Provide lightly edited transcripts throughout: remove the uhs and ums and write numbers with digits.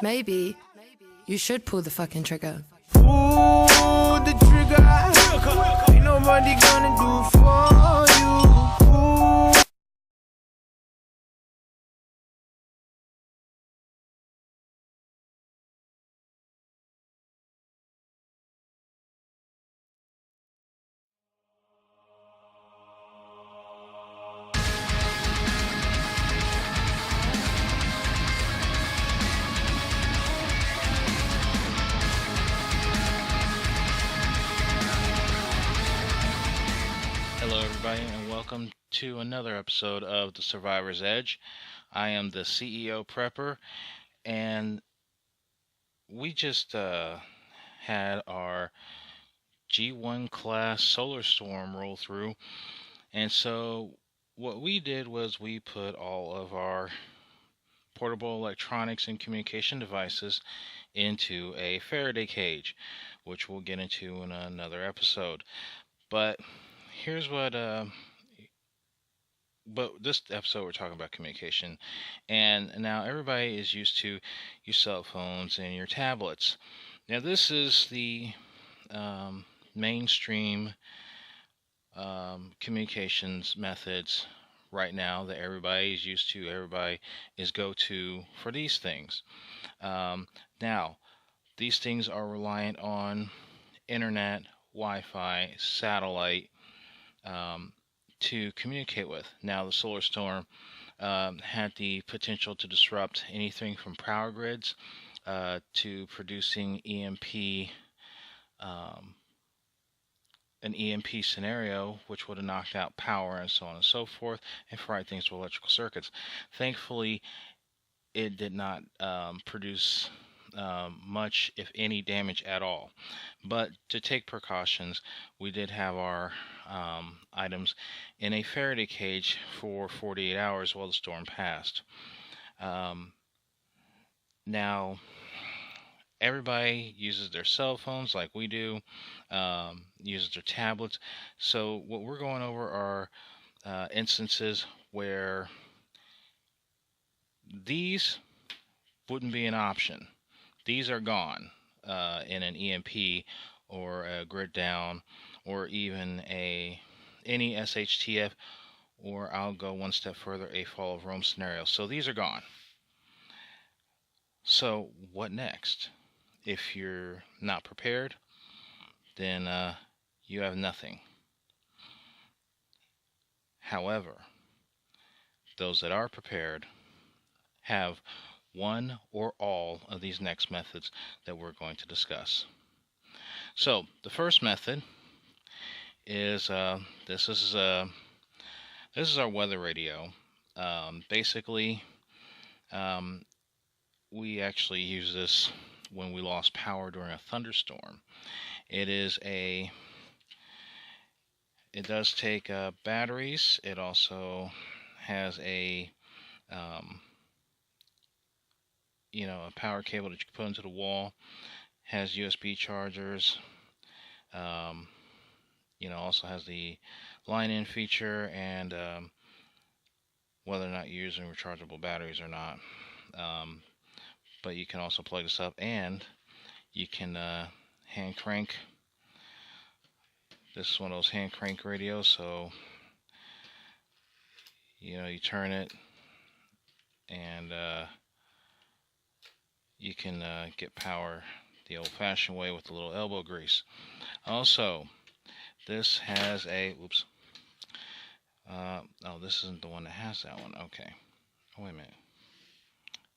Maybe you should pull the fucking trigger. Pull the trigger. Ain't nobody gonna do it for you. Ooh. Hello, everybody, and welcome to another episode of The Survivor's Edge. I am the CEO Prepper, and we just had our G1 class solar storm roll through, and so what we did was we put all of our portable electronics and communication devices into a Faraday cage, which we'll get into in another episode. But here's but this episode we're talking about communication, and now everybody is used to your cell phones and your tablets. Now this is the mainstream communications methods right now that everybody is used to, everybody is go-to for these things. Now these things are reliant on internet, Wi-Fi, satellite, to communicate with. Now the solar storm had the potential to disrupt anything from power grids to producing an EMP scenario, which would have knocked out power and so on and so forth, and fried things to electrical circuits. Thankfully, it did not produce much, if any, damage at all. But to take precautions, we did have our items in a Faraday cage for 48 hours while the storm passed. Now, everybody uses their cell phones like we do, uses their tablets. So what we're going over are instances where these wouldn't be an option. These are gone in an EMP or a grid down or even any SHTF, or I'll go one step further, a fall of Rome scenario. So these are gone. So what next? If you're not prepared, then you have nothing. However, those that are prepared have one or all of these next methods that we're going to discuss. So the first method is this is our weather radio. Basically, we actually use this when we lost power during a thunderstorm. It does take batteries. It also has a power cable that you can put into the wall. Has USB chargers. Also has the line-in feature, and whether or not you're using rechargeable batteries or not. But you can also plug this up, and you can hand crank. This is one of those hand crank radios, so you turn it, and you can get power the old-fashioned way with a little elbow grease. Also, this has a this isn't the one that has that one. Okay. Oh, wait a minute.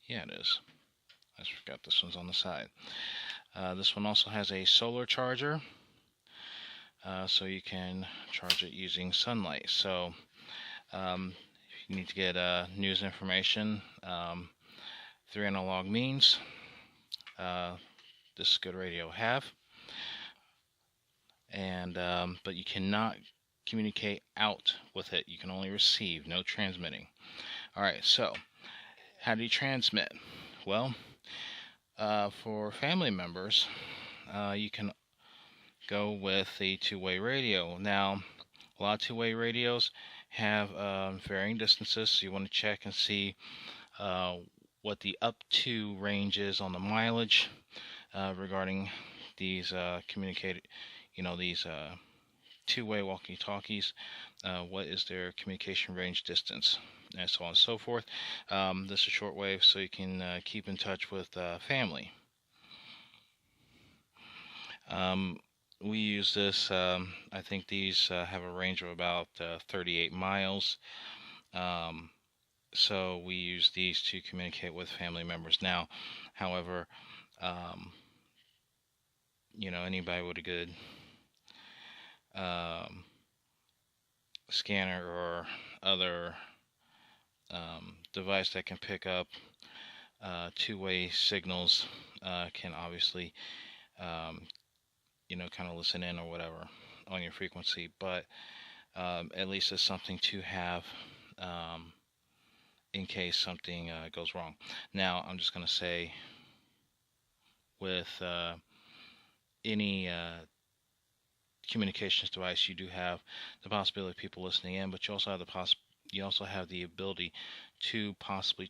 Yeah, it is. I just forgot this one's on the side. This one also has a solar charger, so you can charge it using sunlight. So if you need to get news information through analog means, this is good radio to have. And but you cannot communicate out with it. You can only receive, no transmitting. All right, so how do you transmit? Well, for family members, you can go with a two-way radio. Now, a lot of two-way radios have varying distances, so you want to check and see what the up to range is on the mileage regarding these these two-way walkie-talkies. What is their communication range distance, and so on and so forth. This is shortwave, so you can keep in touch with family. We use this, I think these have a range of about 38 miles. So we use these to communicate with family members now. However, anybody with a good scanner or other device that can pick up two-way signals can obviously kind of listen in or whatever on your frequency, but at least it's something to have in case something goes wrong. Now, I'm just going to say, with any communications device, you do have the possibility of people listening in, but you also have the ability to possibly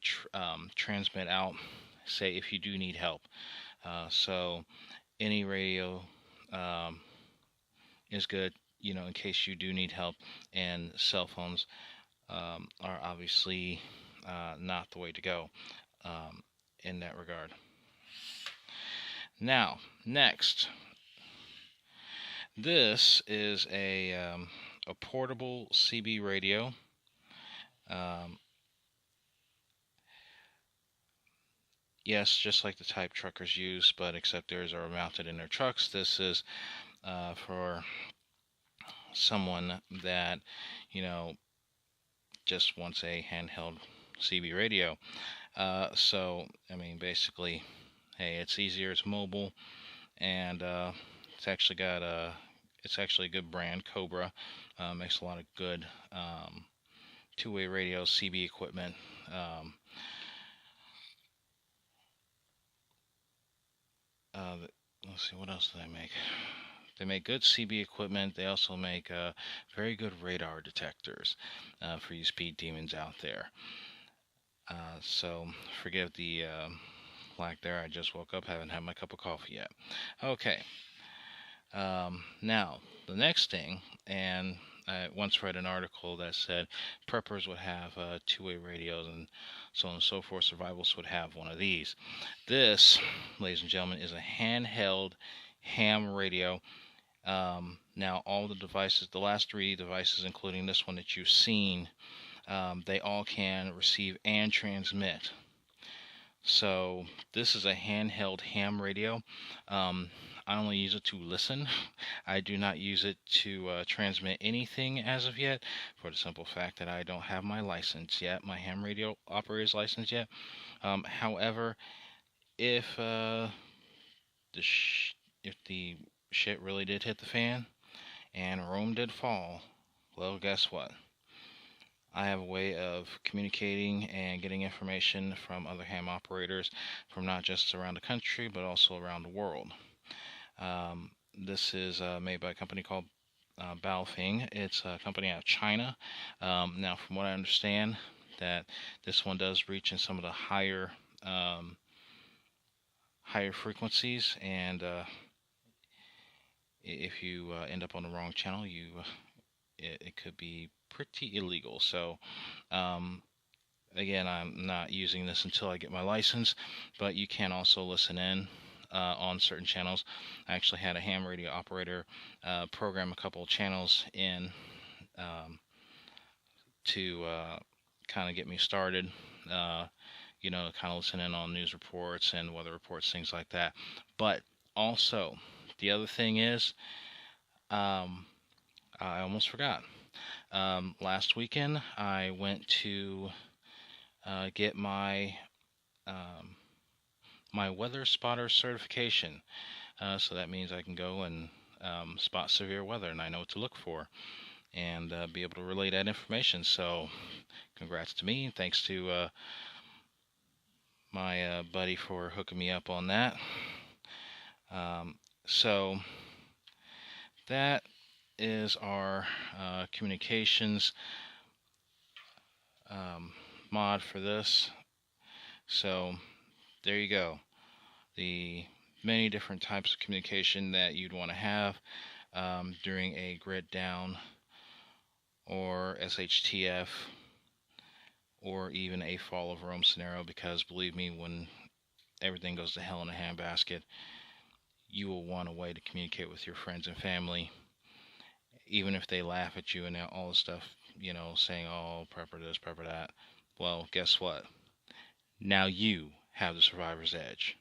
transmit out, say, if you do need help. So any radio is good, in case you do need help, and cell phones are obviously not the way to go in that regard. Now, next, this is a portable CB radio. Yes, just like the type truckers use, but except theirs are mounted in their trucks. This is for someone that, just wants a handheld CB radio. So, I mean, basically, hey, it's easier, it's mobile, and it's actually a good brand. Cobra makes a lot of good two-way radio CB equipment. Let's see, what else do they make? They make good CB equipment. They also make very good radar detectors for you speed demons out there. So forgive the lack there. I just woke up, haven't had my cup of coffee yet. Okay. Now, the next thing, and I once read an article that said preppers would have two-way radios and so on and so forth. Survivalists would have one of these. This, ladies and gentlemen, is a handheld ham radio. Now, all the devices, the last three devices, including this one that you've seen, they all can receive and transmit. So this is a handheld ham radio. I only use it to listen. I do not use it to transmit anything as of yet, for the simple fact that I don't have my license yet, my ham radio operator's license yet. However, if the shit really did hit the fan and Rome did fall, well, guess what? I have a way of communicating and getting information from other ham operators from not just around the country, but also around the world. This is made by a company called Baofeng. It's a company out of China. Now, from what I understand, that this one does reach in some of the higher frequencies, and if you end up on the wrong channel, it could be pretty illegal. So again, I'm not using this until I get my license, but you can also listen in on certain channels. I actually had a ham radio operator program a couple of channels in to kind of get me started, kind of listen in on news reports and weather reports, things like that. But also, the other thing is, I almost forgot. Last weekend, I went to get my my weather spotter certification. So that means I can go and spot severe weather, and I know what to look for, and be able to relay that information. So congrats to me. Thanks to my buddy for hooking me up on that. So that is our communications mod for this. So there you go. The many different types of communication that you'd want to have during a grid down or SHTF or even a fall of Rome scenario, because believe me, when everything goes to hell in a handbasket, you will want a way to communicate with your friends and family, even if they laugh at you and all this stuff, saying, oh, prepper this, prepper that. Well, guess what? Now you have the survivor's edge.